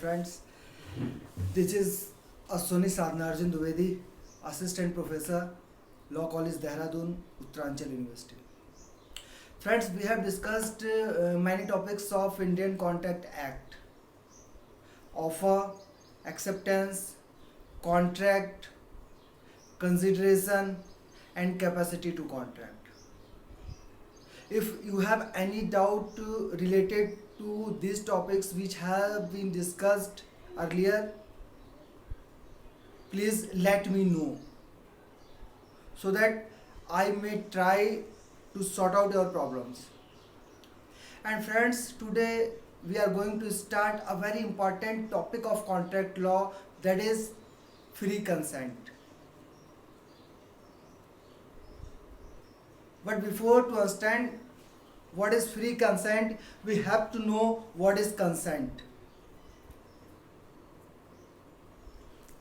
friends. This is Ashwini Sadhnarjan Dwivedi, Assistant Professor, Law College, Dehradun, Uttaranchal University. Friends, we have discussed many topics of Indian Contract Act: offer, acceptance, contract, consideration, and capacity to contract. If you have any doubt related to these topics which have been discussed earlier, please let me know so that I may try to sort out your problems. And friends, today we are going to start a very important topic of contract law, that is free consent. But before to understand what is free consent, we have to know what is consent.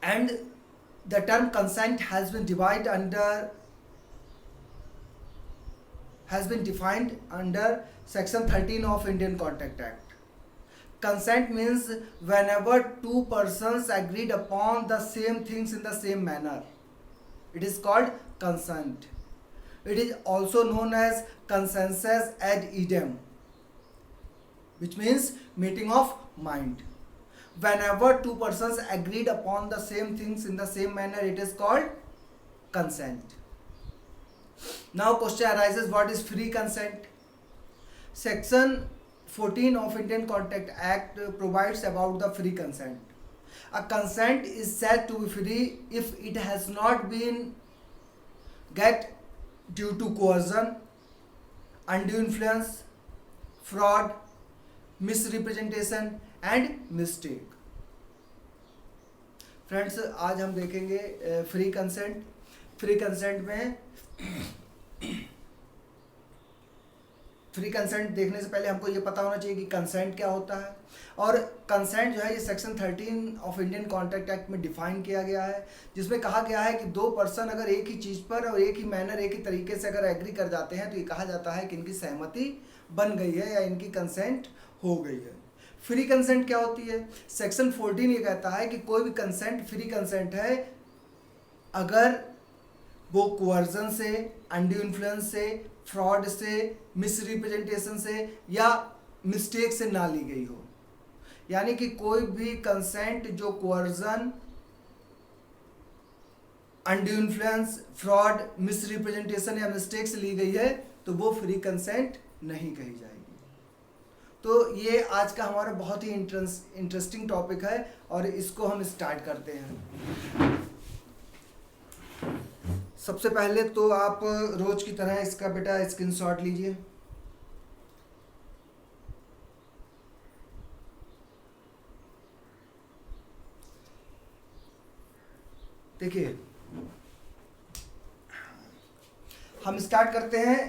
And the term consent has been defined under Section 13 of Indian Contract Act. Consent means whenever two persons agreed upon the same things in the same manner. It is called consent. It is also known as consensus ad idem, which means meeting of mind. Whenever two persons agreed upon the same things in the same manner, it is called consent. Now question arises, what is free consent? Section 14 of Indian Contract Act provides about the free consent. A consent is said to be free if it has not been get due to coercion, undue influence, fraud, misrepresentation and mistake. Friends, आज हम देखेंगे free consent. Free consent में free consent देखने से पहले हमको ये पता होना चाहिए कि कंसेंट क्या होता है. और कंसेंट जो है ये section 13 of Indian Contract act में डिफाइन किया गया है, जिसमें कहा गया है कि दो पर्सन अगर एक ही चीज़ पर और एक ही मैनर एक ही तरीके से अगर एग्री कर जाते हैं तो ये कहा जाता है कि इनकी सहमति बन गई है या इनकी कंसेंट हो गई है. फ्री कंसेंट क्या होती है? सेक्शन 14 ये कहता है कि कोई भी कंसेंट फ्री कंसेंट है अगर वो कोअर्जन से, अनड्यू इन्फ्लुएंस से, फ्रॉड से, मिसरिप्रेजेंटेशन से या मिस्टेक से ना ली गई हो. यानी कि कोई भी कंसेंट जो coercion, undue influence, fraud, misrepresentation या मिस्टेक से ली गई है तो वो फ्री कंसेंट नहीं कही जाएगी. तो ये आज का हमारा बहुत ही इंटरेस्टिंग टॉपिक है और इसको हम स्टार्ट करते हैं. सबसे पहले तो आप रोज की तरह इसका बेटा स्क्रीनशॉट लीजिए. देखिए, हम स्टार्ट करते हैं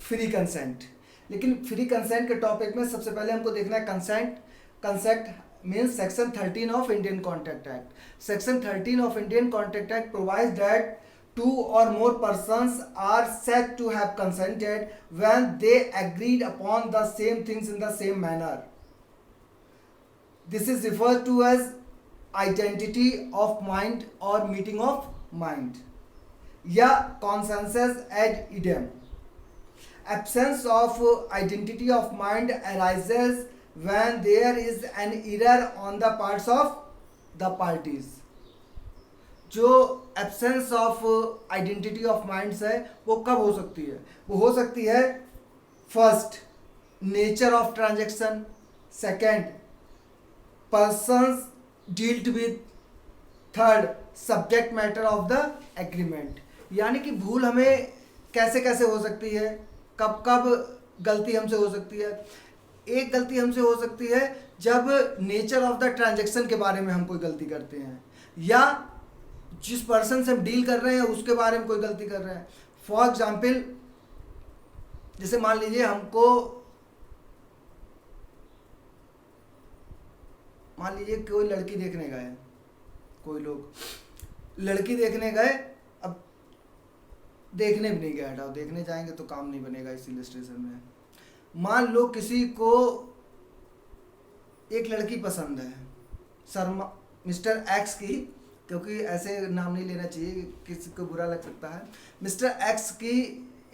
फ्री कंसेंट. लेकिन फ्री कंसेंट के टॉपिक में सबसे पहले हमको देखना है consent. Consent means section 13 of Indian Contract act. Section 13 of Indian Contract act provides that two or more persons are said to have consented when they agreed upon the same things in the same manner. This is referred to as identity of mind or meeting of mind या consensus ad idem. Absence of identity of mind arises when there is an error on the parts of the parties. जो absence of identity of minds है वो कब हो सकती है? वो हो सकती है first, nature of transaction. Second, persons dealt with. Third, subject matter of the agreement. यानी कि भूल हमें कैसे कैसे हो सकती है, कब कब गलती हमसे हो सकती है. एक गलती हमसे हो सकती है जब नेचर ऑफ द ट्रांजैक्शन के बारे में हम कोई गलती करते हैं या जिस पर्सन से हम डील कर रहे हैं उसके बारे में कोई गलती कर रहे हैं. फॉर एग्जाम्पल, जैसे मान लीजिए कोई लड़की देखने गए, कोई लोग लड़की देखने गए. अब देखने भी नहीं गए, हटाओ, देखने जाएंगे तो काम नहीं बनेगा इस इलस्ट्रेशन में. मान लो किसी को एक लड़की पसंद है शर्मा, मिस्टर एक्स की, क्योंकि ऐसे नाम नहीं लेना चाहिए, किसी को बुरा लग सकता है। मिस्टर एक्स की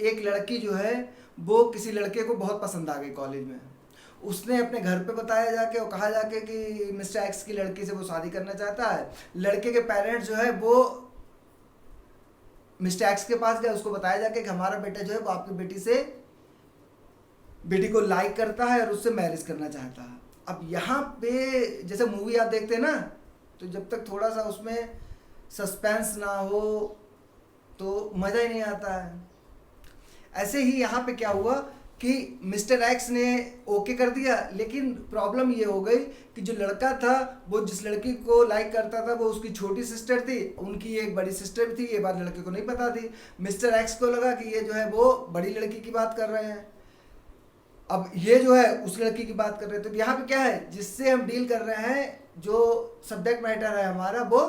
एक लड़की जो है वो किसी लड़के को बहुत पसंद आ गई कॉलेज में। उसने अपने घर पे बताया जाके और कहा जाके कि मिस्टर एक्स की लड़की से वो शादी करना चाहता है। लड़के के पेरेंट्स जो है वो मिस्टर एक्स के पास गए, उसको बताया जाके कि हमारा बेटा जो है वो आपकी बेटी को लाइक करता है और उससे मैरिज करना चाहता है। अब यहाँ पे जैसे मूवी आप देखते हैं ना, तो जब तक थोड़ा सा उसमें सस्पेंस ना हो तो मज़ा ही नहीं आता है। ऐसे ही यहाँ पे क्या हुआ कि मिस्टर एक्स ने ओके कर दिया, लेकिन प्रॉब्लम ये हो गई कि जो लड़का था वो जिस लड़की को लाइक करता था वो उसकी छोटी सिस्टर थी, उनकी एक बड़ी सिस्टर थी। ये बात लड़के को नहीं पता थी। मिस्टर एक्स को लगा कि ये जो है वो बड़ी लड़की की बात कर रहे हैं, अब ये जो है उस लड़की की बात कर रहे हैं। तो यहाँ पे क्या है, जिससे हम डील कर रहे हैं, जो सब्जेक्ट मैटर है हमारा वो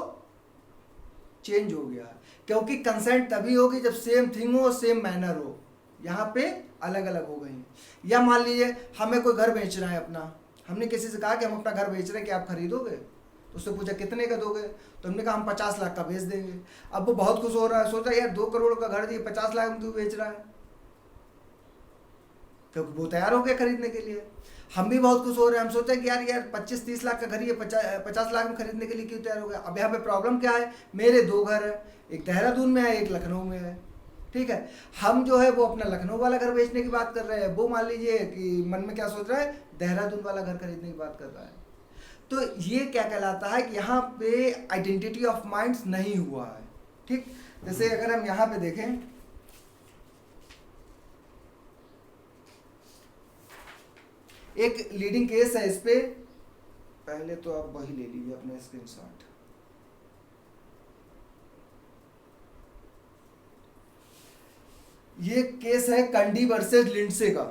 चेंज हो गया, क्योंकि कंसेंट तभी होगी जब सेम थिंग हो, सेम मैनर हो। यहाँ पे अलग अलग हो गई। या मान लीजिए हमें कोई घर बेचना है अपना, हमने किसी से कहा कि हम अपना घर बेच रहे हैं, कि आप खरीदोगे? तो उससे पूछा कितने का दोगे, तो हमने कहा हम 50 लाख का बेच देंगे। अब वो बहुत खुश हो रहा है, सोचा यार 2 करोड़ का घर दिए 50 लाख में क्यों बेच रहा है, क्योंकि वो तैयार हो गया खरीदने के लिए। हम भी बहुत खुश हो रहे हैं, हम सोचा कि यार 25-30 लाख का घर ये 50 लाख में खरीदने के लिए क्यों तैयार हो गया। अब यहाँ पे प्रॉब्लम क्या है, मेरे 2 घर है, एक देहरादून में है, एक लखनऊ में है। ठीक है, हम जो है वो अपना लखनऊ वाला घर बेचने की बात कर रहे हैं, वो मान लीजिए कि मन में क्या सोच रहा है, देहरादून वाला घर खरीदने की बात कर रहा है। तो ये क्या कहलाता है कि यहाँ पे आइडेंटिटी ऑफ माइंड्स नहीं हुआ है। ठीक, जैसे अगर हम यहाँ पे देखें, एक लीडिंग केस है इस पे, पहले तो आप वही ले लीजिए अपना स्क्रीनशॉट। ये केस है कंडी वर्सेस लिंडसे का,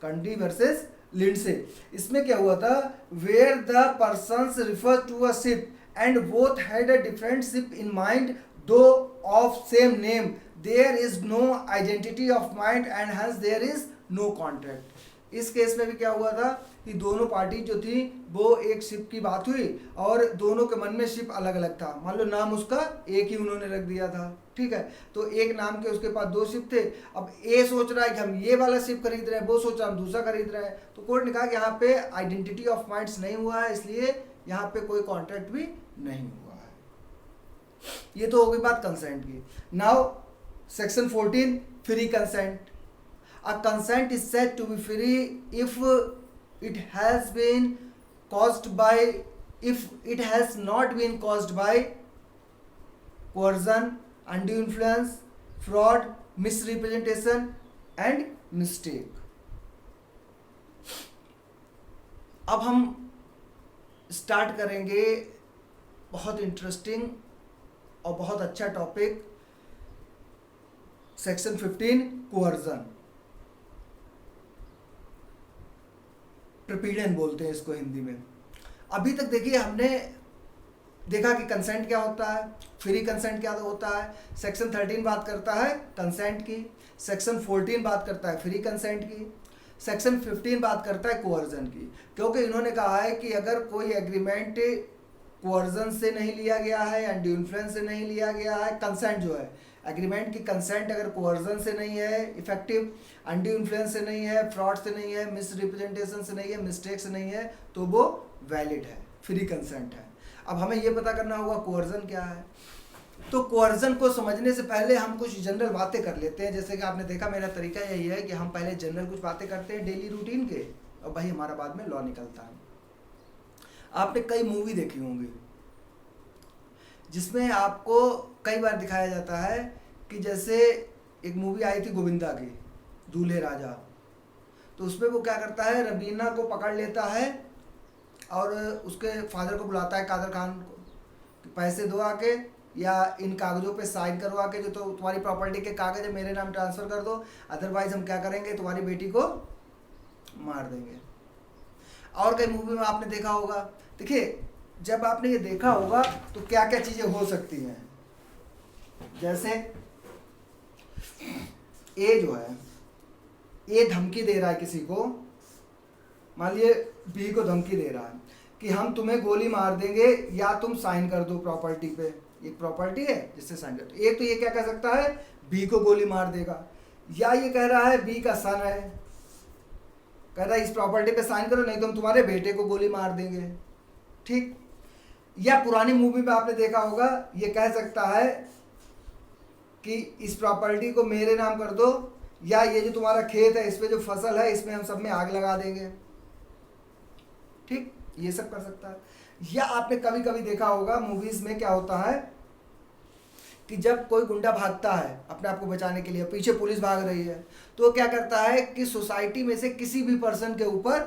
कंडी वर्सेस लिंडसे। इसमें क्या हुआ था, where the persons refer to a ship and both had a different ship in mind though of same name, there is no identity of mind and hence there is no contract. इस case में भी क्या हुआ था कि दोनों party जो थी वो एक शिप की बात हुई और दोनों के मन में शिप अलग अलग था। मान लो नाम उसका एक ही उन्होंने रख दिया था, ठीक है, तो एक नाम के उसके पास 2 शिप थे। अब ए सोच रहा है कि हम ये वाला शिप खरीद रहे हैं, वो सोच रहा है हम दूसरा खरीद रहे हैं। तो कोर्ट ने कहा कि यहाँ पे आइडेंटिटी ऑफ माइंड्स नहीं हुआ है, इसलिए यहाँ पे कोई कॉन्ट्रैक्ट भी नहीं हुआ है। ये तो हो गई बात कंसेंट की। Now section 14, free consent. A consent is said to be free if it has been caused by, if it has not been caused by coercion, undue influence, fraud, misrepresentation and mistake. अब हम start करेंगे बहुत interesting और बहुत अच्छा topic, section 15, coercion. ट्रिपीडियन बोलते हैं इसको हिंदी में। अभी तक देखिए हमने देखा कि कंसेंट क्या होता है, फ्री कंसेंट क्या होता है। सेक्शन 13 बात करता है कंसेंट की, सेक्शन 14 बात करता है फ्री कंसेंट की, सेक्शन 15 बात करता है कोअर्जन की। क्योंकि इन्होंने कहा है कि अगर कोई एग्रीमेंट कोअर्जन से नहीं लिया गया है, अनड्यू इन्फ्लुएंस से नहीं लिया गया है, कंसेंट जो है एग्रीमेंट की कंसेंट अगर कोअर्जन से नहीं है इफेक्टिव, अनड्यू इन्फ्लुएंस से नहीं है, फ्रॉड से नहीं है, मिसरिप्रेजेंटेशन से नहीं है, मिस्टेक से नहीं है, तो वो वैलिड है, फ्री कंसेंट है। अब हमें ये पता करना होगा कोअर्जन क्या है। तो कोअर्जन को समझने से पहले हम कुछ जनरल बातें कर लेते हैं। जैसे कि आपने देखा मेरा तरीका यही है कि हम पहले जनरल कुछ बातें करते हैं डेली रूटीन के, और भाई हमारा बाद में लॉ निकलता है। आपने कई मूवी देखी होंगी जिसमें आपको कई बार दिखाया जाता है कि जैसे एक मूवी आई थी गोविंदा की, दूल्हे राजा। तो उसमें वो क्या करता है, रबीना को पकड़ लेता है और उसके फादर को बुलाता है, कादर खान को, कि पैसे दो आके या इन कागज़ों पे साइन करवा के, जो तो तुम्हारी प्रॉपर्टी के कागज़ है मेरे नाम ट्रांसफ़र कर दो, अदरवाइज़ हम क्या करेंगे, तुम्हारी बेटी को मार देंगे। और कई मूवी में आपने देखा होगा। देखिए जब आपने ये देखा होगा तो क्या क्या चीज़ें हो सकती हैं। जैसे ए जो है, ए धमकी दे रहा है किसी को, मान लीजिए बी को धमकी दे रहा है कि हम तुम्हें गोली मार देंगे या तुम साइन कर दो प्रॉपर्टी पे। एक प्रॉपर्टी है जिससे साइन कर दो। एक तो ये क्या कह सकता है, बी को गोली मार देगा, या ये कह रहा है बी का सन है, कह रहा है इस प्रॉपर्टी पे साइन करो नहीं तो हम तुम्हारे बेटे को गोली मार देंगे। ठीक। या पुरानी मूवी में आपने देखा होगा, ये कह सकता है कि इस प्रॉपर्टी को मेरे नाम कर दो, या ये जो तुम्हारा खेत है इस पे जो फसल है इसमें हम सब में आग लगा देंगे। ठीक, ये सब कर सकता है। या आपने कभी कभी देखा होगा मूवीज में क्या होता है कि जब कोई गुंडा भागता है अपने आप को बचाने के लिए, पीछे पुलिस भाग रही है, तो वो क्या करता है कि सोसाइटी में से किसी भी पर्सन के ऊपर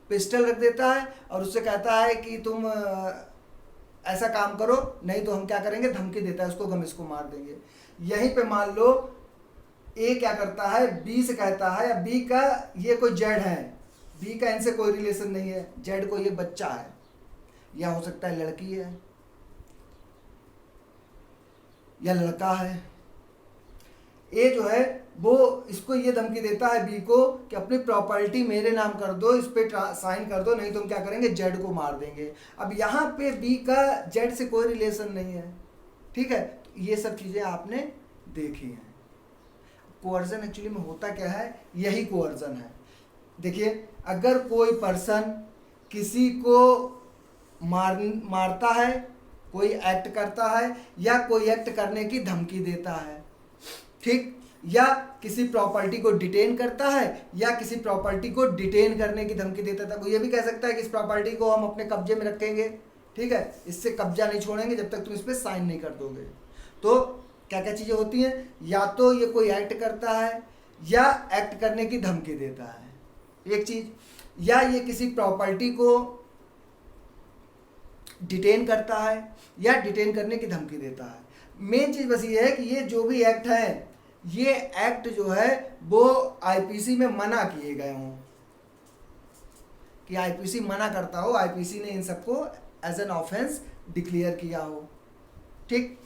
पिस्टल रख देता है और उससे कहता है कि तुम ऐसा काम करो नहीं तो हम क्या करेंगे, धमकी देता है उसको, हम इसको मार देंगे। यहीं पे मान लो ए क्या करता है, बी से कहता है, या बी का ये कोई जेड है, बी का इनसे कोई रिलेशन नहीं है, जेड को ये बच्चा है, या हो सकता है लड़की है या लड़का है। ए जो है वो इसको ये धमकी देता है बी को कि अपनी प्रॉपर्टी मेरे नाम कर दो, इस पे साइन कर दो नहीं तो हम क्या करेंगे, जेड को मार देंगे। अब यहाँ पे बी का जेड से कोई रिलेशन नहीं है। ठीक है, तो ये सब चीज़ें आपने देखी हैं। कोअर्जन एक्चुअली में होता क्या है, यही कोअर्जन है। देखिए, अगर कोई पर्सन किसी को मारता है, कोई एक्ट करता है, या कोई एक्ट करने की धमकी देता है, ठीक, या किसी प्रॉपर्टी को डिटेन करता है, या किसी प्रॉपर्टी को डिटेन करने की धमकी देता था, वो ये भी कह सकता है कि इस प्रॉपर्टी को हम अपने कब्जे में रखेंगे, ठीक है, इससे कब्जा नहीं छोड़ेंगे जब तक तुम इस पर साइन नहीं कर दोगे। तो क्या क्या चीज़ें होती हैं, या तो ये कोई एक्ट करता है या एक्ट करने की धमकी देता है, एक चीज़, या ये किसी प्रॉपर्टी को डिटेन करता है या डिटेन करने की धमकी देता है। मेन चीज़ बस ये है कि ये जो भी एक्ट है, ये एक्ट जो है वो आईपीसी में मना किए गए हों, कि आईपीसी मना करता हो, आईपीसी ने इन सबको एज एन ऑफेंस डिक्लेयर किया हो। ठीक,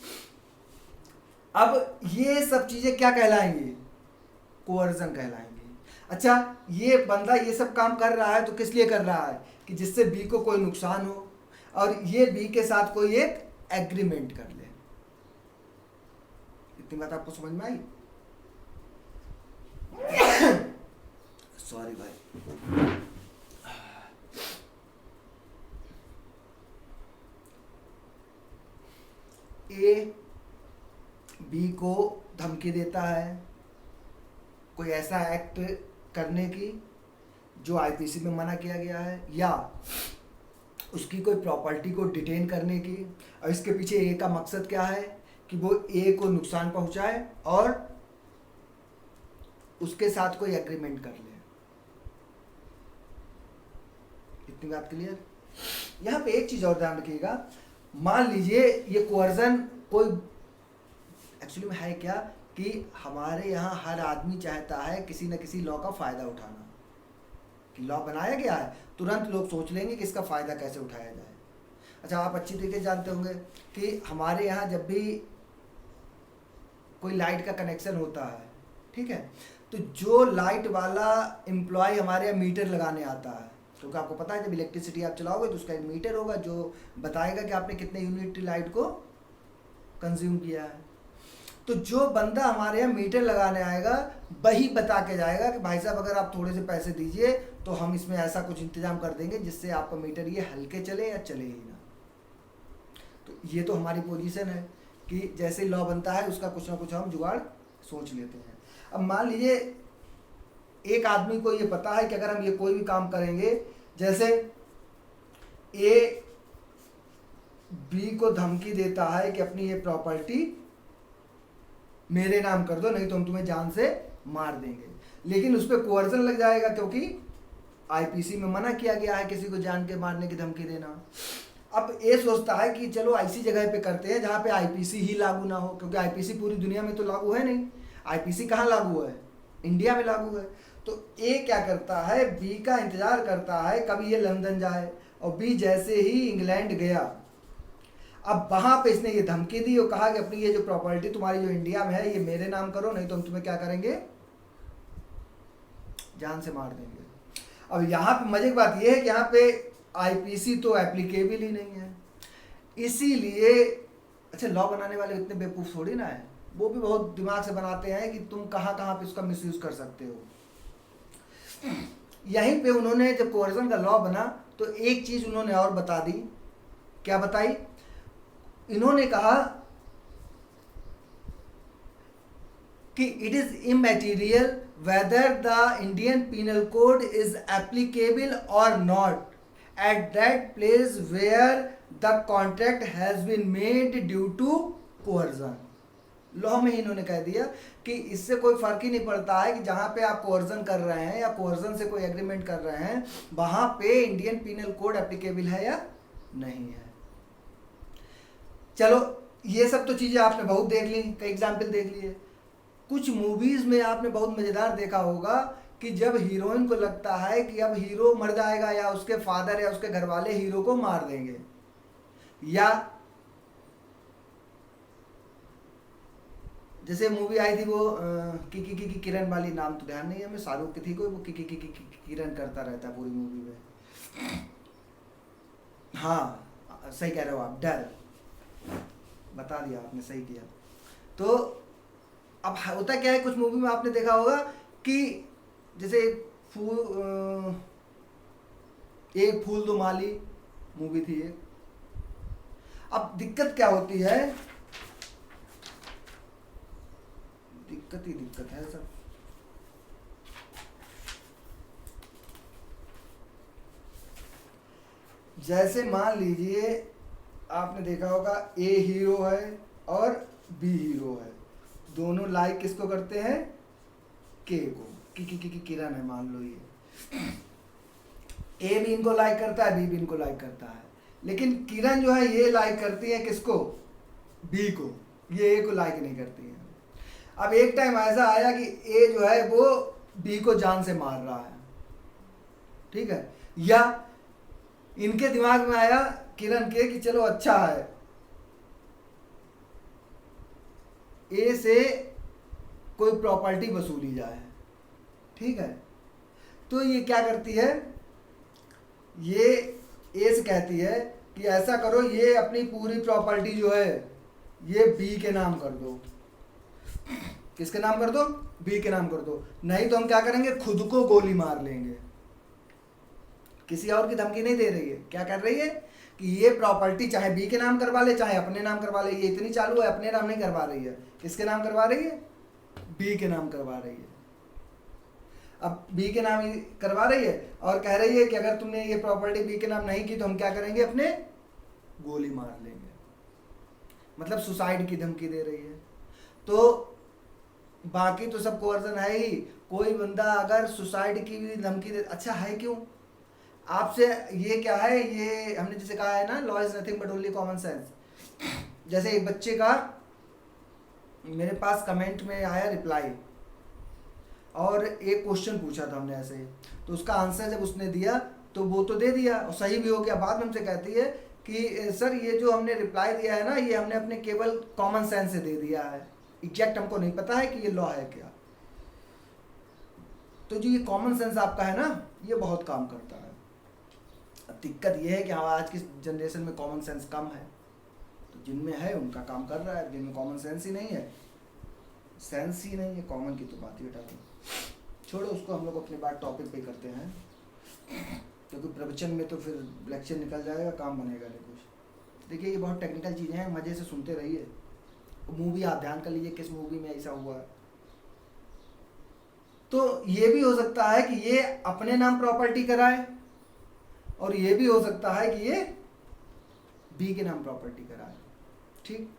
अब ये सब चीज़ें क्या कहलाएंगी, कोअर्जन कहलाएंगी। अच्छा, ये बंदा ये सब काम कर रहा है तो किस लिए कर रहा है, कि जिससे बी को कोई नुकसान हो और ये बी के साथ कोई एक एग्रीमेंट कर ले। इतनी बात आपको समझ में आई? सॉरी भाई। ए बी को धमकी देता है कोई ऐसा एक्ट करने की जो आईपीसी में मना किया गया है, या उसकी कोई प्रॉपर्टी को डिटेन करने की, और इसके पीछे ए का मकसद क्या है कि वो ए को नुकसान पहुंचाए और उसके साथ कोई एग्रीमेंट कर ले। इतनी बात क्लियर? यहाँ पे एक चीज और ध्यान रखिएगा, मान लीजिए ये कोअर्जन कोई एक्चुअली में है क्या कि हमारे यहाँ हर आदमी चाहता है किसी न किसी लॉ का फ़ायदा उठाना, कि लॉ बनाया गया है तुरंत लोग सोच लेंगे कि इसका फ़ायदा कैसे उठाया जाए। अच्छा, आप अच्छी तरीके से जानते होंगे कि हमारे यहाँ जब भी कोई लाइट का कनेक्शन होता है, ठीक है, तो जो लाइट वाला एम्प्लॉय हमारे यहाँ मीटर लगाने आता है, क्योंकि आपको पता है जब इलेक्ट्रिसिटी आप चलाओगे तो उसका एक मीटर होगा जो बताएगा कि आपने कितने यूनिट लाइट को कंज्यूम किया है। तो जो बंदा हमारे यहाँ मीटर लगाने आएगा वही बता के जाएगा कि भाई साहब अगर आप थोड़े से पैसे दीजिए तो हम इसमें ऐसा कुछ इंतजाम कर देंगे जिससे आपका मीटर ये हल्के चले या चले ही ना। तो ये तो हमारी पोजीशन है कि जैसे लॉ बनता है उसका कुछ ना कुछ हम जुगाड़ सोच लेते हैं। अब मान लीजिए एक आदमी को ये पता है कि अगर हम ये कोई भी काम करेंगे, जैसे ए बी को धमकी देता है कि अपनी ये प्रॉपर्टी मेरे नाम कर दो नहीं तो हम तुम्हें जान से मार देंगे, लेकिन उस पर कोअर्जन लग जाएगा क्योंकि आईपीसी में मना किया गया है किसी को जान के मारने की धमकी देना। अब ये सोचता है कि चलो ऐसी जगह पे करते हैं जहाँ पे आईपीसी ही लागू ना हो, क्योंकि आईपीसी पूरी दुनिया में तो लागू है नहीं। आईपीसी कहाँ लागू है, इंडिया में लागू है। तो ए क्या करता है, बी का इंतजार करता है कभी ये लंदन जाए, और बी जैसे ही इंग्लैंड गया, अब वहां पे इसने ये धमकी दी और कहा कि अपनी ये जो प्रॉपर्टी तुम्हारी जो इंडिया में है ये मेरे नाम करो नहीं तो हम तुम्हें क्या करेंगे, जान से मार देंगे। अब यहाँ पे मजे की बात ये है कि यहाँ पे आईपीसी तो एप्लीकेबल ही नहीं है। इसीलिए अच्छा, लॉ बनाने वाले इतने बेवकूफ़ थोड़ी ना है, वो भी बहुत दिमाग से बनाते हैं कि तुम कहाँ कहाँ पे उसका मिसयूज़ कर सकते हो। यहीं पे उन्होंने जब कोअर्जन का लॉ बना तो एक चीज़ उन्होंने और बता दी। क्या बताई? इन्होंने कहा कि it is immaterial whether the Indian penal code is applicable और not at that place where the contract has been made due to coercion. Law में इन्होंने कह दिया कि इससे कोई फर्क ही नहीं पड़ता है कि जहां पे आप कोअर्जन कर रहे हैं या कोअर्जन से कोई एग्रीमेंट कर रहे हैं वहां पे इंडियन पीनल कोड एप्लीकेबल है या नहीं है। चलो, ये सब तो चीजें आपने बहुत देख ली, कई एग्जाम्पल देख लिए। कुछ मूवीज में आपने बहुत मजेदार देखा होगा कि जब हीरोइन को लगता है कि अब हीरो मर जाएगा या उसके फादर या उसके घर वाले हीरो को मार देंगे, या जैसे मूवी आई थी वो की किरण वाली, नाम तो ध्यान नहीं है हमें, शाहरुख की थी कोई, वो की किरण करता रहता है पूरी मूवी में। हाँ, सही कह रहे हो आप, डर बता दिया आपने, सही किया। तो अब होता क्या है, कुछ मूवी में आपने देखा होगा कि जैसे एक फूल दो माली मूवी थी एक। अब दिक्कत क्या होती है, दिक्कत ही दिक्कत है सब। जैसे मान लीजिए आपने देखा होगा ए हीरो है और बी हीरो है, दोनों लाइक किसको करते हैं? के को। की किरण है मान लो, ये ए भी इनको लाइक करता है, बी भी इनको लाइक करता है, लेकिन किरण जो है ये लाइक करती है किसको? बी को, ये ए को लाइक नहीं करती है। अब एक टाइम ऐसा आया कि ए जो है वो बी को जान से मार रहा है, ठीक है, या इनके दिमाग में आया किरण के कि चलो अच्छा है ए से कोई प्रॉपर्टी वसूली जाए, ठीक है। तो ये क्या करती है, ये ए से कहती है कि ऐसा करो, ये अपनी पूरी प्रॉपर्टी जो है ये बी के नाम कर दो। किसके नाम कर दो? बी के नाम कर दो, नहीं तो हम क्या करेंगे, खुद को गोली मार लेंगे। किसी और की धमकी नहीं दे रही है, क्या कर रही है कि ये प्रॉपर्टी चाहे बी के नाम करवा ले चाहे अपने नाम करवा ले, ये इतनी चालू है, अपने नाम नहीं करवा रही है। किसके नाम करवा रही है? बी के नाम करवा रही है। अब बी के नाम करवा रही है और कह रही है कि अगर तुमने ये प्रॉपर्टी बी के नाम नहीं की तो हम क्या करेंगे, अपने गोली मार लेंगे। मतलब सुसाइड की धमकी दे रही है। तो बाकी तो सब कोअर्जन है ही, कोई बंदा अगर सुसाइड की भी धमकी दे, अच्छा है क्यों? आपसे ये क्या है, ये हमने जैसे कहा है ना, law is nothing but only common sense. जैसे एक बच्चे का मेरे पास कमेंट में आया रिप्लाई, और एक क्वेश्चन पूछा था हमने ऐसे, तो उसका आंसर जब उसने दिया तो वो तो दे दिया और सही भी हो गया। बाद में हमसे कहती है कि सर ये जो हमने रिप्लाई दिया है ना, ये हमने अपने केवल कॉमन सेंस से दे दिया है, एग्जैक्ट हमको नहीं पता है कि ये लॉ है क्या। तो जो ये कॉमन सेंस आपका है ना, ये बहुत काम करता है। अब दिक्कत ये है कि आज की जनरेशन में कॉमन सेंस कम है, तो जिनमें है उनका काम कर रहा है, जिनमें कॉमन सेंस ही नहीं है, सेंस ही नहीं है, कॉमन की तो बात ही हटा दो, छोड़ो उसको। हम लोग अपने बात टॉपिक पे करते हैं, क्योंकि प्रवचन में तो फिर लेक्चर निकल जाएगा, काम बनेगा नहीं कुछ। देखिए ये बहुत टेक्निकल चीज़ें हैं, मज़े से सुनते रहिए। मूवी आप ध्यान कर लीजिए किस मूवी में ऐसा हुआ है। तो ये भी हो सकता है कि ये अपने नाम प्रॉपर्टी कराए, और ये भी हो सकता है कि ये बी के नाम प्रॉपर्टी कराए, ठीक।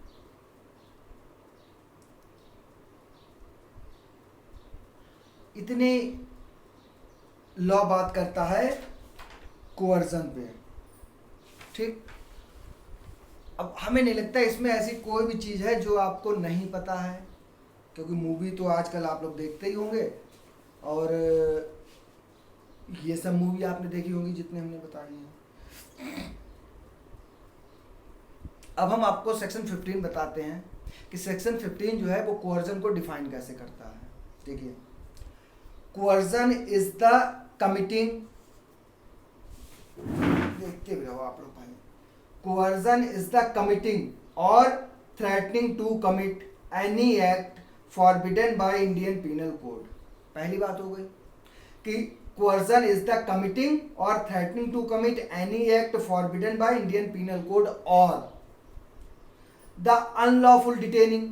इतनी लॉ बात करता है कोअर्जन पे, ठीक। अब हमें नहीं लगता इसमें ऐसी कोई भी चीज़ है जो आपको नहीं पता है, क्योंकि मूवी तो आजकल आप लोग देखते ही होंगे, और ये सब मूवी आपने देखी होंगी जितने हमने बताई हैं। अब हम आपको सेक्शन 15 बताते हैं कि सेक्शन 15 जो है वो कोअर्जन को डिफाइन कैसे करता है। देखिए, कोअर्जन इज द कमिटिंग, देखते भी रहो आप लोग भाई। कोअर्जन इज द कमिटिंग और threatening to commit any act forbidden by Indian penal Code. पहली बात हो गई कि कोअर्जन इज द कमिटिंग और threatening to commit any act forbidden by Indian penal Code और द अनलॉफुल डिटेनिंग,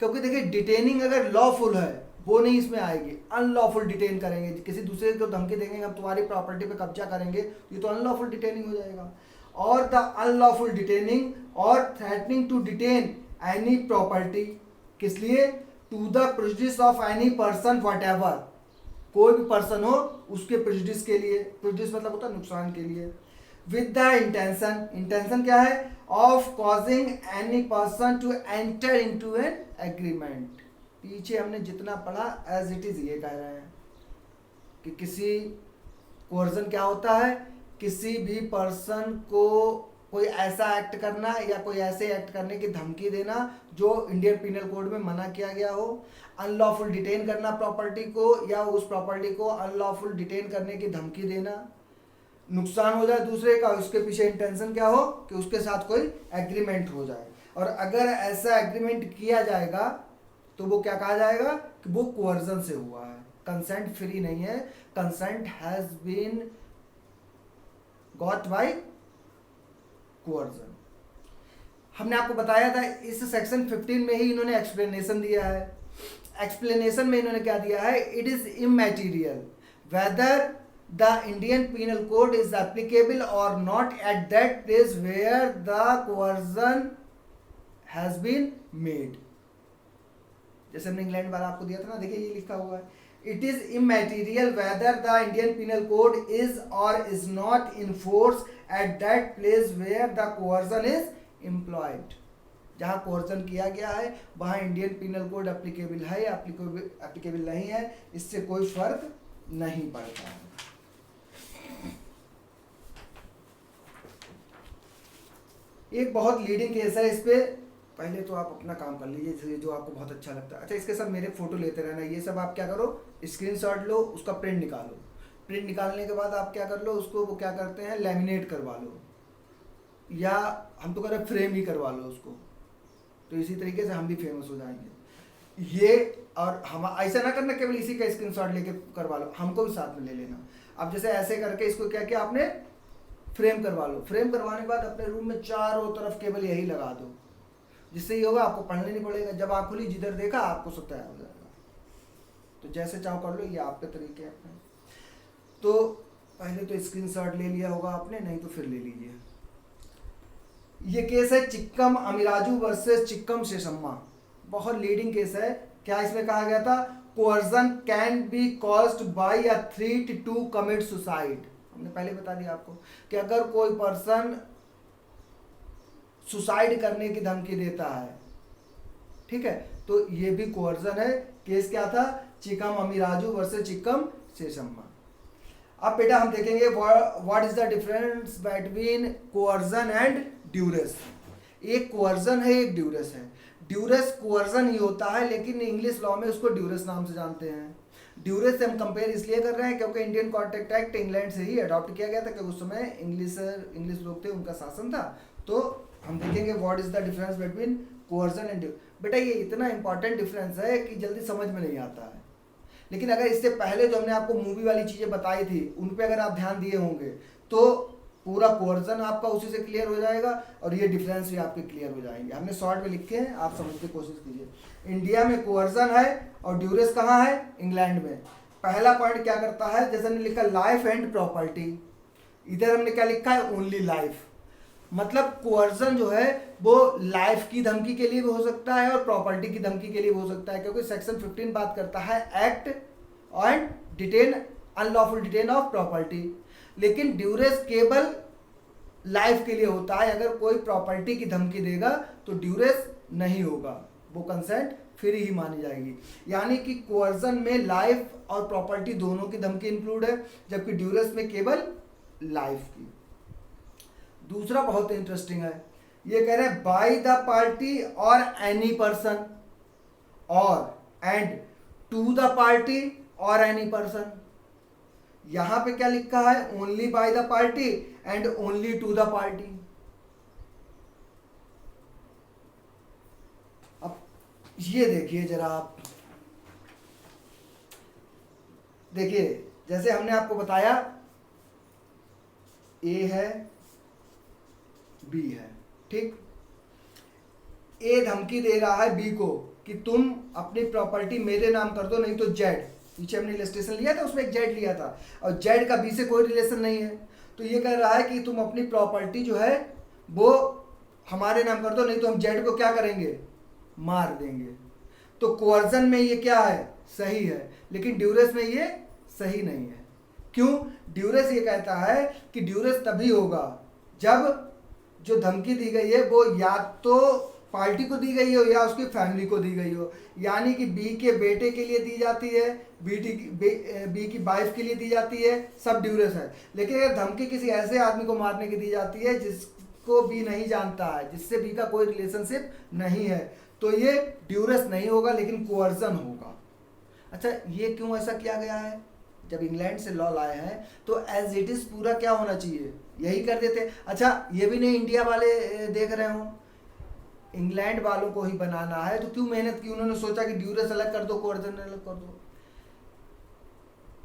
क्योंकि देखिए डिटेनिंग अगर लॉफुल है वो नहीं इसमें आएगी, अनलॉफुल डिटेन करेंगे, किसी दूसरे को धमकी देंगे हम तुम्हारी प्रॉपर्टी पे कब्जा करेंगे, ये तो अनलॉफुल डिटेनिंग हो जाएगा। और द अनलॉफुल डिटेनिंग और threatening to detain any property, किस लिए? To the prejudice of any person whatever, कोई भी पर्सन हो उसके प्रेजुडिस के लिए, प्रेजुडिस मतलब होता है नुकसान के लिए, विद द इंटेंशन, इंटेंशन क्या है? Of causing any person to enter into an agreement. पीछे हमने जितना पढ़ा एज इट इज ये कह रहे हैं कि किसी कोर्जन क्या होता है? किसी भी पर्सन को कोई ऐसा एक्ट करना या कोई ऐसे एक्ट करने की धमकी देना जो इंडियन पीनल कोड में मना किया गया हो, अनलॉफुल डिटेन करना प्रॉपर्टी को या उस प्रॉपर्टी को अनलॉफुल डिटेन करने की धमकी देना, नुकसान हो जाए दूसरे का, उसके पीछे इंटेंशन क्या हो कि उसके साथ कोई एग्रीमेंट हो जाए। और अगर ऐसा एग्रीमेंट किया जाएगा तो वो क्या कहा जाएगा कि वो कोअर्जन से हुआ है, कंसेंट फ्री नहीं है, consent has been got by coercion. हमने आपको बताया था इस सेक्शन 15 में ही इन्होंने एक्सप्लेनेशन दिया है। एक्सप्लेनेशन में इन्होंने क्या दिया है? It is immaterial whether the Indian penal code is applicable और not at that place where the coercion has been made. जैसे हमने इंग्लैंड वाला आपको दिया था ना, देखिए ये लिखा हुआ है, it is immaterial whether the Indian penal code is or is not in force at that place where the coercion is employed. जहां कोअर्जन किया गया है वहां इंडियन पीनल कोड एप्लीकेबल है या एप्लीकेबल नहीं है, इससे कोई फर्क नहीं पड़ता है। एक बहुत लीडिंग केस है इस पे, पहले तो आप अपना काम कर लीजिए जो आपको बहुत अच्छा लगता है। अच्छा, इसके साथ मेरे फोटो लेते रहना, ये सब आप क्या करो, स्क्रीनशॉट लो, उसका प्रिंट निकालो, प्रिंट निकालने के बाद आप क्या कर लो, उसको वो क्या करते हैं लैमिनेट करवा लो, या हम तो कह रहे फ्रेम ही करवा लो उसको, तो इसी तरीके से हम भी फेमस हो जाएंगे। ये और हम ऐसा ना करना केवल इसी का स्क्रीनशॉट लेके करवा लो, हमको भी साथ में ले लेना। अब जैसे ऐसे करके इसको क्या किया आपने, फ्रेम करवा लो, फ्रेम करवाने के बाद अपने रूम में चारों तरफ केवल यही लगा दो, जिससे ये होगा आपको पढ़ने नहीं पड़ेगा, जब आँख खुली जिधर देखा आपको सब तैयार हो जाएगा। तो जैसे चाहो कर लो, ये आपके तरीके हैं अपने। तो पहले तो स्क्रीनशॉट ले लिया होगा आपने, नहीं तो फिर ले लीजिए। ये केस है चिक्कम अमीराजू वर्सेस चिक्कम शेषम्मा, बहुत लीडिंग केस है। क्या इसमें कहा गया था? Coercion can be caused by a threat to commit suicide. हमने पहले बता दिया आपको कि अगर कोई पर्सन सुसाइड करने की धमकी देता है, ठीक है, तो ये भी कोअर्जन है। केस क्या था? चिक्कम अमीराजू वर्सेस चिक्कम शेषम्मा। अब बेटा हम देखेंगे what is the difference between coercion and duress. एक कोअर्जन है, एक ड्यूरेस है। ड्यूरेस कोअर्जन ही होता है, लेकिन इंग्लिश लॉ में उसको ड्यूरेस नाम से जानते हैं। ड्यूरेस से हम कंपेयर इसलिए कर रहे हैं क्योंकि इंडियन कॉन्ट्रैक्ट एक्ट इंग्लैंड से ही अडॉप्ट किया गया था, क्योंकि उस समय इंग्लिश लोग थे, उनका शासन था। तो हम देखेंगे what is the difference between coercion and duress. बेटा ये इतना इंपॉर्टेंट डिफरेंस है कि जल्दी समझ में नहीं आता है, लेकिन अगर इससे पहले जो हमने आपको मूवी वाली चीज़ें बताई थी उन पे अगर आप ध्यान दिए होंगे तो पूरा कोअर्जन आपका उसी से क्लियर हो जाएगा और ये डिफरेंस भी आपके क्लियर हो जाएंगे। हमने शॉर्ट में लिखे हैं, आप समझने की कोशिश कीजिए। इंडिया में कोअर्जन है और ड्यूरेस कहाँ है? इंग्लैंड में। पहला पॉइंट क्या करता है, जैसे हमने लिखा लाइफ एंड प्रॉपर्टी, इधर हमने क्या लिखा है? Only life. मतलब कोअर्जन जो है वो लाइफ की धमकी के लिए भी हो सकता है और प्रॉपर्टी की धमकी के लिए भी हो सकता है, क्योंकि सेक्शन 15 बात करता है act and detain unlawful detain of property. लेकिन ड्यूरेस केवल लाइफ के लिए होता है। अगर कोई प्रॉपर्टी की धमकी देगा तो ड्यूरेस नहीं होगा, वो कंसेंट फ्री ही मानी जाएगी। यानी कि कोअर्जन में लाइफ और प्रॉपर्टी दोनों की धमकी इंक्लूड है, जबकि ड्यूरेस में केवल लाइफ की। दूसरा बहुत इंटरेस्टिंग है, ये कह रहे हैं बाय द पार्टी और एनी पर्सन और एंड टू द पार्टी और एनी पर्सन। यहां पे क्या लिखा है, only by the party and only to the party. अब ये देखिए जरा आप, देखिए जैसे हमने आपको बताया ए है बी है, ठीक। ए धमकी दे रहा है बी को कि तुम अपनी प्रॉपर्टी मेरे नाम कर दो, नहीं तो जेड, पीछे हमने इलस्ट्रेशन लिया था उसमें एक जेड लिया था, और जेड का बी से कोई रिलेशन नहीं है, तो ये कह रहा है कि तुम अपनी प्रॉपर्टी जो है वो हमारे नाम कर दो, नहीं तो हम जेड को क्या करेंगे, मार देंगे। तो कोअर्जन में ये क्या है, सही है, लेकिन ड्यूरेस में ये सही नहीं है। क्यों? ड्यूरेस ये कहता है कि ड्यूरेस तभी होगा जब जो धमकी दी गई है वो या तो पार्टी को दी गई हो या उसकी फैमिली को दी गई हो, यानी कि बी के बेटे के लिए दी जाती है, बी की वाइफ के लिए दी जाती है, सब ड्यूरेस है। लेकिन अगर धमकी किसी ऐसे आदमी को मारने की दी जाती है जिसको बी नहीं जानता है, जिससे बी का कोई रिलेशनशिप नहीं है, तो ये ड्यूरेस नहीं होगा लेकिन कोअर्जन होगा। अच्छा, ये क्यों ऐसा किया गया है? जब इंग्लैंड से लॉ लाए हैं तो एज इट इज पूरा क्या होना चाहिए, यही कर देते। अच्छा, ये भी नहीं इंडिया वाले देख रहे हो, इंग्लैंड वालों को ही बनाना है, तो क्यों मेहनत की? उन्होंने सोचा कि ड्यूरेस अलग कर दो, कोअर्जन अलग कर दो।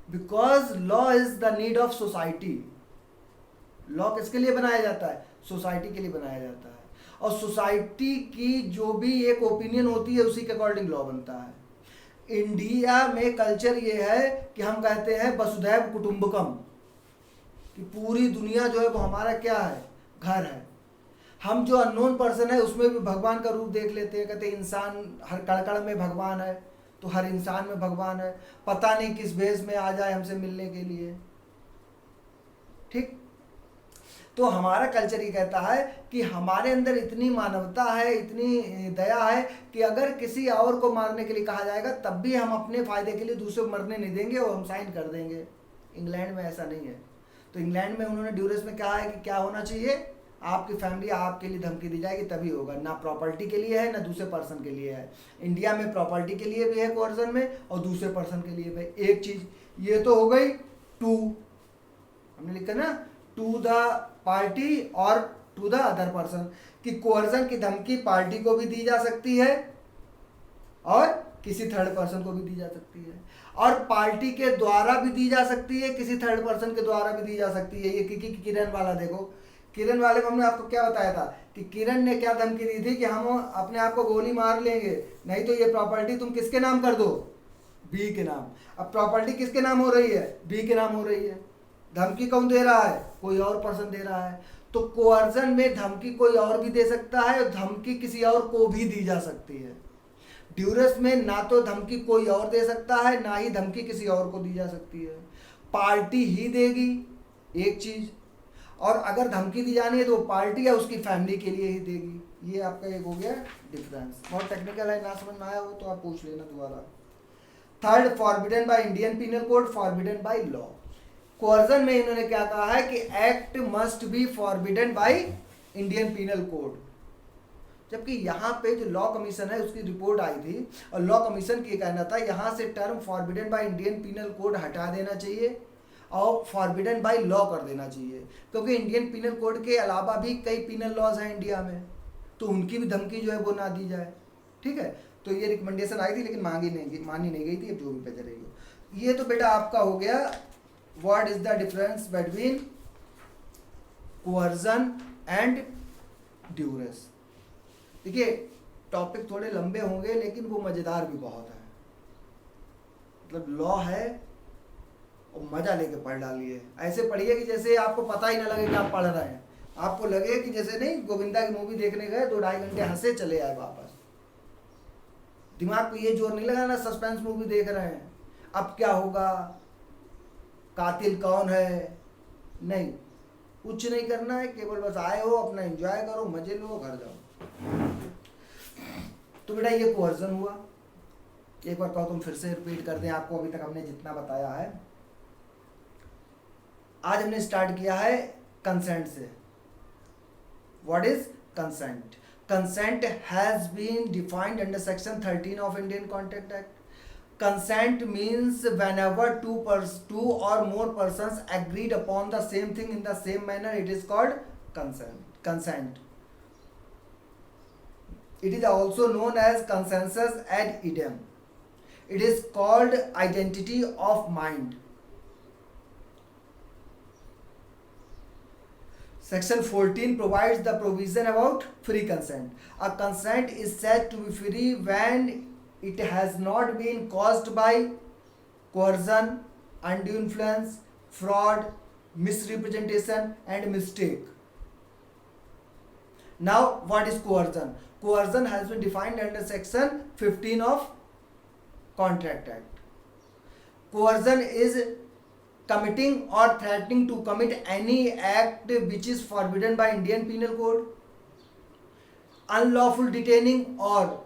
Because law is the need of society. Law किसके लिए बनाया जाता है? सोसाइटी के लिए बनाया जाता है, और सोसाइटी की जो भी एक ओपिनियन होती है उसी के अकॉर्डिंग लॉ बनता है। इंडिया में कल्चर ये है कि हम कहते हैं वसुधैव कुटुंबकम, कि पूरी दुनिया जो है वो हमारा क्या है, घर है। हम जो अननोन पर्सन है उसमें भी भगवान का रूप देख लेते हैं, कहते हैं इंसान हर कड़कड़ में भगवान है, तो हर इंसान में भगवान है, पता नहीं किस भेष में आ जाए हमसे मिलने के लिए, ठीक। तो हमारा कल्चर ये कहता है कि हमारे अंदर इतनी मानवता है, इतनी दया है कि अगर किसी और को मारने के लिए कहा जाएगा तब भी हम अपने फायदे के लिए दूसरे को मरने नहीं देंगे और हम साइन कर देंगे। इंग्लैंड में ऐसा नहीं है। तो इंग्लैंड में उन्होंने ड्यूरेस में कहा है कि क्या होना चाहिए, आपकी फैमिली आपके लिए धमकी दी जाएगी तभी होगा, ना प्रॉपर्टी के लिए है ना दूसरे पर्सन के लिए है। इंडिया में प्रॉपर्टी के लिए भी है कोअर्जन में और दूसरे पर्सन के लिए भी। एक चीज ये तो हो गई टू, हमने लिखा ना, टू द पार्टी और टू द अदर पर्सन, कि कोअर्जन की धमकी पार्टी को भी दी जा सकती है और किसी थर्ड पर्सन को भी दी जा सकती है, और पार्टी के द्वारा भी दी जा सकती है, किसी थर्ड पर्सन के द्वारा भी दी जा सकती है। ये किरण वाला देखो, किरण वाले में हमने आपको क्या बताया था कि किरण ने क्या धमकी दी थी कि हम अपने आप को गोली मार लेंगे, नहीं तो ये प्रॉपर्टी तुम किसके नाम कर दो, बी के नाम। अब प्रॉपर्टी किसके नाम हो रही है, बी के नाम हो रही है। धमकी कौन दे रहा है, कोई और पर्सन दे रहा है। तो कोअर्जन में धमकी कोई और भी दे सकता है और धमकी किसी और को भी दी जा सकती है। ड्यूरेस में ना तो धमकी कोई और दे सकता है, ना ही धमकी किसी और को दी जा सकती है, पार्टी ही देगी एक चीज, और अगर धमकी दी जानी है तो वो पार्टी या उसकी फैमिली के लिए ही देगी। ये आपका एक हो गया डिफरेंस। बहुत टेक्निकल है, ना समझ में आया हो तो आप पूछ लेना दोबारा। Third, forbidden by Indian penal Code, forbidden by law. Coercion में इन्होंने क्या कहा है कि act must be forbidden by Indian penal Code, जबकि यहाँ पे जो लॉ कमीशन है उसकी रिपोर्ट आई थी और लॉ कमीशन की कहना था यहाँ से term forbidden by Indian penal Code हटा देना चाहिए और फॉरबिडन बाय लॉ कर देना चाहिए, क्योंकि इंडियन पीनल कोड के अलावा भी कई पीनल लॉज हैं इंडिया में, तो उनकी भी धमकी जो है वो ना दी जाए, ठीक है। तो ये रिकमेंडेशन आई थी लेकिन मानी नहीं गई थी, अब जो भी पे चलेगी। ये तो बेटा आपका हो गया what is the difference between coercion and duress. देखिए टॉपिक थोड़े लंबे होंगे लेकिन वो मजेदार भी बहुत है, मतलब लॉ है और मजा लेके पढ़ डालिए। ऐसे पढ़िए कि जैसे आपको पता ही ना लगे कि आप पढ़ रहे हैं, आपको लगे कि जैसे नहीं गोविंदा की मूवी देखने गए 2-2.5 घंटे हंसे चले आए वापस। दिमाग पे ये जोर नहीं लगाना सस्पेंस मूवी देख रहे हैं अब क्या होगा, कातिल कौन है, नहीं, कुछ नहीं करना है, केवल बस आए हो अपना एंजॉय करो, मजे लो, घर जाओ। तो बेटा ये कोअर्जन हुआ। एक बार कहो तुम फिर से रिपीट कर दें आपको अभी तक हमने जितना बताया है। आज हमने स्टार्ट किया है कंसेंट से। What is consent? Consent has been defined under section 13 of Indian Contract Act. Consent means whenever two or more persons agreed upon the same thing in the same manner, it is called consent. It is also known as consensus ad idem. It is called identity of mind. Section 14 provides the provision about free consent. A consent is said to be free when it has not been caused by coercion, undue influence, fraud, misrepresentation, and mistake. Now, what is coercion? Coercion has been defined under Section 15 of Contract Act. Coercion is committing or threatening to commit any act which is forbidden by Indian Penal Code, unlawful detaining or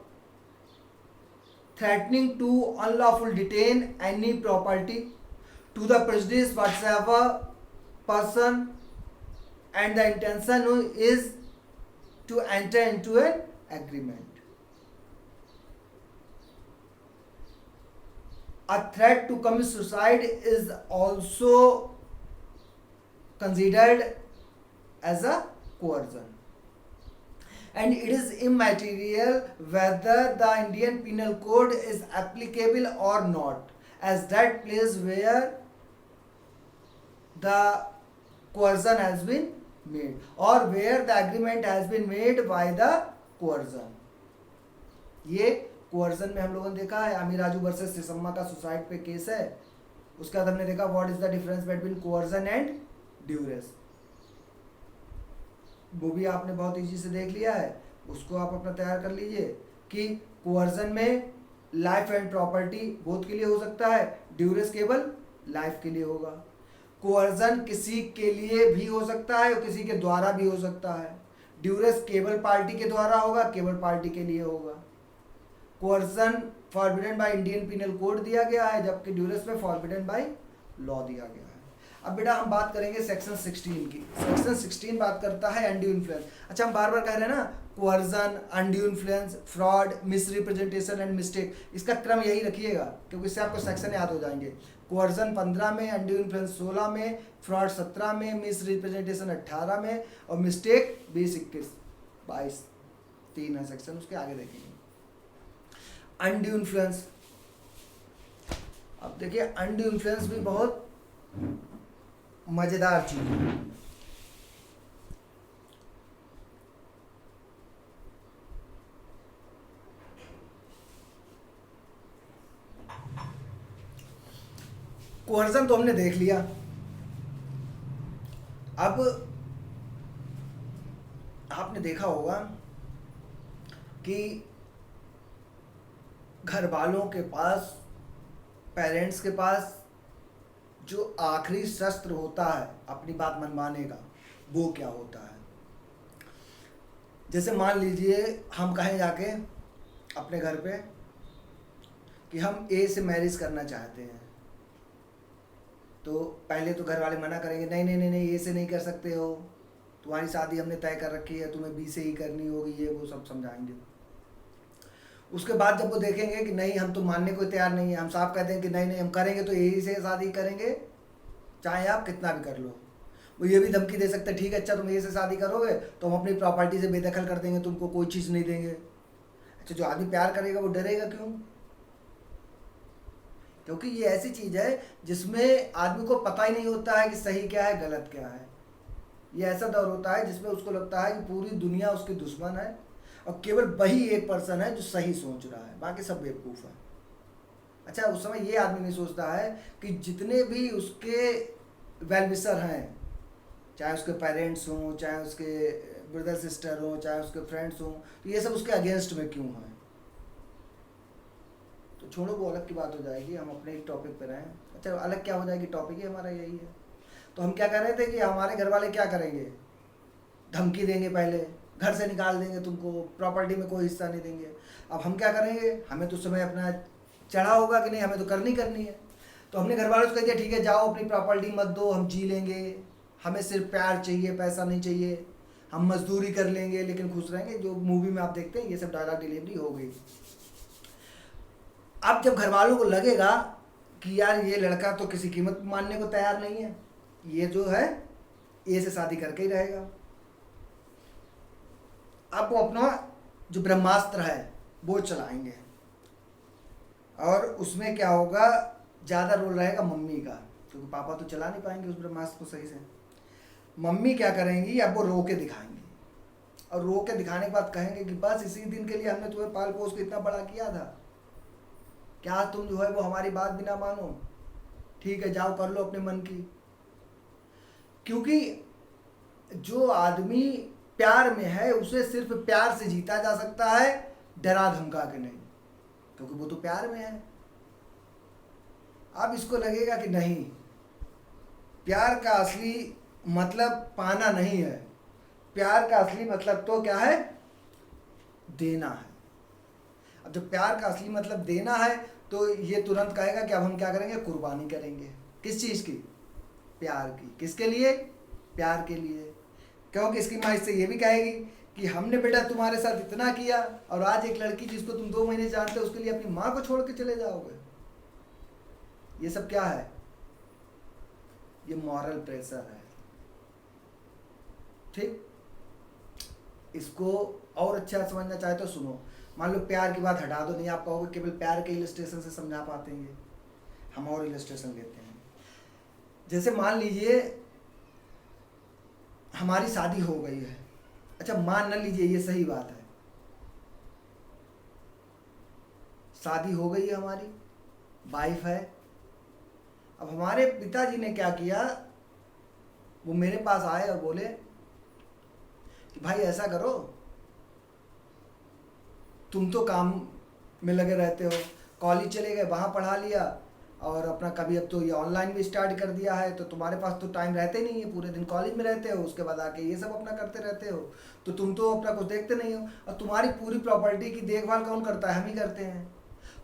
threatening to unlawful detain any property to the prejudice whatsoever person, and the intention is to enter into an agreement. A threat to commit suicide is also considered as a coercion, and it is immaterial whether the Indian Penal Code is applicable or not, as that place where the coercion has been made or where the agreement has been made by the coercion. ये coercion में हम लोगों ने देखा है अमीर Raju versus सिसम्मा का suicide पे केस है, उसके बाद हमने देखा what is the difference between coercion and duress, वो भी आपने बहुत इजी से देख लिया है, उसको आप अपना तैयार कर लीजिए कि कोअर्जन में लाइफ एंड प्रॉपर्टी बोथ के लिए हो सकता है, ड्यूरेस केवल लाइफ के लिए होगा। कोअर्जन किसी के लिए भी हो सकता है और किसी के द्वारा भी हो सकता है, ड्यूरेस केवल पार्टी के द्वारा होगा, केवल पार्टी के लिए होगा। Coercion forbidden by Indian penal code दिया गया है, जबकि ड्यूरेस में फॉरबिडन बाय लॉ दिया गया है। अब बेटा हम बात करेंगे सेक्शन 16 की। सेक्शन 16 बात करता है अनड्यू इन्फ्लुएंस। अच्छा, हम बार बार कह रहे हैं ना, coercion, undue influence, fraud, misrepresentation and mistake, इसका क्रम यही रखिएगा क्योंकि इससे आपको सेक्शन याद हो जाएंगे। कोअर्जन 15 में, अनड्यू इन्फ्लुएंस 16 में, फ्रॉड 17 में, मिसरिप्रेजेंटेशन 18 में और मिस्टेक 20, 21, 22, 3 है सेक्शन, उसके आगे देखेंगे। अनड्यू इन्फ्लुएंस, अब देखिए अनड्यू इन्फ्लुएंस भी बहुत मजेदार चीज है। कोअर्जन तो हमने देख लिया, अब आपने देखा होगा कि घर वालों के पास, पेरेंट्स के पास जो आखिरी शस्त्र होता है अपनी बात मनवाने का, वो क्या होता है। जैसे मान लीजिए हम कहें जाके अपने घर पे कि हम ए से मैरिज करना चाहते हैं, तो पहले तो घर वाले मना करेंगे, नहीं नहीं नहीं नहीं ए से नहीं कर सकते हो, तुम्हारी शादी हमने तय कर रखी है, तुम्हें बी से ही करनी होगी, ये वो सब समझाएंगे। उसके बाद जब वो देखेंगे कि नहीं हम तो मानने को तैयार नहीं है, हम साफ कहते हैं कि नहीं नहीं हम करेंगे तो यही से शादी करेंगे, चाहे आप कितना भी कर लो। वो ये भी धमकी दे सकते हैं, ठीक है अच्छा तुम यही से शादी करोगे तो हम अपनी प्रॉपर्टी से बेदखल कर देंगे, तुमको कोई चीज़ नहीं देंगे। अच्छा, जो आदमी प्यार करेगा वो डरेगा क्यों? क्योंकि ये ऐसी चीज़ है जिसमें आदमी को पता ही नहीं होता है कि सही क्या है गलत क्या है। ये ऐसा दौर होता है जिसमें उसको लगता है कि पूरी दुनिया उसकी दुश्मन है और केवल वही एक पर्सन है जो सही सोच रहा है, बाकी सब बेवकूफ़ है। अच्छा, उस समय ये आदमी नहीं सोचता है कि जितने भी उसके वेल विशर हैं, चाहे उसके पेरेंट्स हों, चाहे उसके ब्रदर सिस्टर हों, चाहे उसके फ्रेंड्स हों, तो ये सब उसके अगेंस्ट में क्यों हैं। तो छोड़ो, वो अलग की बात हो जाएगी, हम अपने एक टॉपिक पे रहें। अच्छा, अलग क्या हो जाएगी, टॉपिक ही हमारा यही है। तो हम क्या कह रहे थे कि हमारे घर वाले क्या करेंगे, धमकी देंगे, पहले घर से निकाल देंगे, तुमको प्रॉपर्टी में कोई हिस्सा नहीं देंगे। अब हम क्या करेंगे, हमें तो समय अपना चढ़ा होगा कि नहीं, हमें तो करनी है। तो हमने घर वालों से कह दिया ठीक है जाओ अपनी प्रॉपर्टी मत दो, हम जी लेंगे, हमें सिर्फ प्यार चाहिए, पैसा नहीं चाहिए, हम मजदूरी कर लेंगे लेकिन खुश रहेंगे। जो मूवी में आप देखते हैं ये सब डायलॉग डिलीवरी हो गई। अब जब घर वालों को लगेगा कि यार ये लड़का तो किसी कीमत पे मानने को तैयार नहीं है, ये जो है ए से शादी करके ही रहेगा, अब वो अपना जो ब्रह्मास्त्र है वो चलाएंगे। और उसमें क्या होगा, ज़्यादा रोल रहेगा मम्मी का, क्योंकि पापा तो चला नहीं पाएंगे उस ब्रह्मास्त्र को सही से। मम्मी क्या करेंगी, अब वो रो के दिखाएंगी, और रो के दिखाने के बाद कहेंगे कि बस इसी दिन के लिए हमने तुम्हें पाल पोस के इतना बड़ा किया था, क्या तुम जो है वो हमारी बात भी ना मानो, ठीक है जाओ कर लो अपने मन की। क्योंकि जो आदमी प्यार में है उसे सिर्फ प्यार से जीता जा सकता है, डरा धमका के नहीं, क्योंकि वो तो प्यार में है। अब इसको लगेगा कि नहीं, प्यार का असली मतलब पाना नहीं है, प्यार का असली मतलब तो क्या है, देना है। अब जब प्यार का असली मतलब देना है तो ये तुरंत कहेगा कि अब हम क्या करेंगे, कुर्बानी करेंगे। किस चीज़ की, प्यार की। किसके लिए, प्यार के लिए। क्योंकि इसकी माँ इससे ये भी कहेगी कि हमने बेटा तुम्हारे साथ इतना किया, और आज एक लड़की जिसको तुम 2 महीने जानते हो उसके लिए अपनी माँ को छोड़ के चले जाओगे। ये सब क्या है, ये मॉरल प्रेशर है। ठीक, इसको और अच्छा समझना चाहे तो सुनो। मान लो प्यार की बात हटा दो, नहीं आप कहोगे केवल प्यार के इलस्ट्रेशन से समझा पाते हैं, हम और इलस्ट्रेशन लेते हैं। जैसे मान लीजिए हमारी शादी हो गई है, अच्छा मान न लीजिए, ये सही बात है, शादी हो गई है, हमारी वाइफ है। अब हमारे पिताजी ने क्या किया, वो मेरे पास आए और बोले कि भाई ऐसा करो, तुम तो काम में लगे रहते हो, कॉलेज चले गए वहाँ पढ़ा लिया, और अपना कभी अब तो ये ऑनलाइन भी स्टार्ट कर दिया है, तो तुम्हारे पास तो टाइम रहते नहीं है, पूरे दिन कॉलेज में रहते हो, उसके बाद आके ये सब अपना करते रहते हो, तो तुम तो अपना कुछ देखते नहीं हो, और तुम्हारी पूरी प्रॉपर्टी की देखभाल कौन करता है, हम ही करते हैं।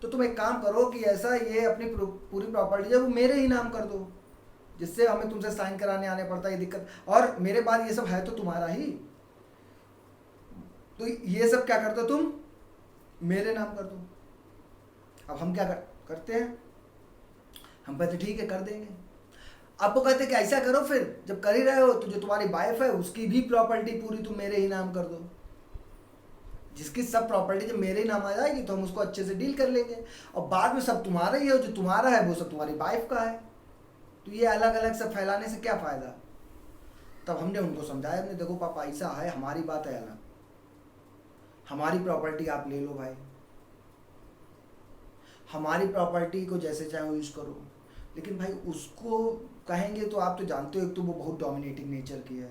तो तुम एक काम करो कि ऐसा ये अपनी पूरी प्रॉपर्टी जो वो मेरे ही नाम कर दो, जिससे हमें तुमसे साइन कराने आने पड़ता है, ये दिक्कत, और मेरे बाद ये सब है तो तुम्हारा ही, तो ये सब क्या कर दो तुम मेरे नाम कर दो। अब हम क्या करते हैं, हम कहते ठीक है कर देंगे। अब वो कहते कि ऐसा करो, फिर जब कर ही रहे हो तो जो तुम्हारी वाइफ है उसकी भी प्रॉपर्टी पूरी तुम मेरे ही नाम कर दो, जिसकी सब प्रॉपर्टी जब मेरे ही नाम आ जाएगी तो हम उसको अच्छे से डील कर लेंगे, और बाद में सब तुम्हारा ही है, जो तुम्हारा है वो सब तुम्हारी वाइफ का है, तो ये अलग अलग सब फैलाने से क्या फ़ायदा। तब हमने उनको समझाया, हमने देखो पापा ऐसा है, हमारी बात है अलग, हमारी प्रॉपर्टी आप ले लो भाई, हमारी प्रॉपर्टी को जैसे चाहे वो यूज़ करो, लेकिन भाई उसको कहेंगे तो आप तो जानते हो एक तो वो बहुत डोमिनेटिंग नेचर की है,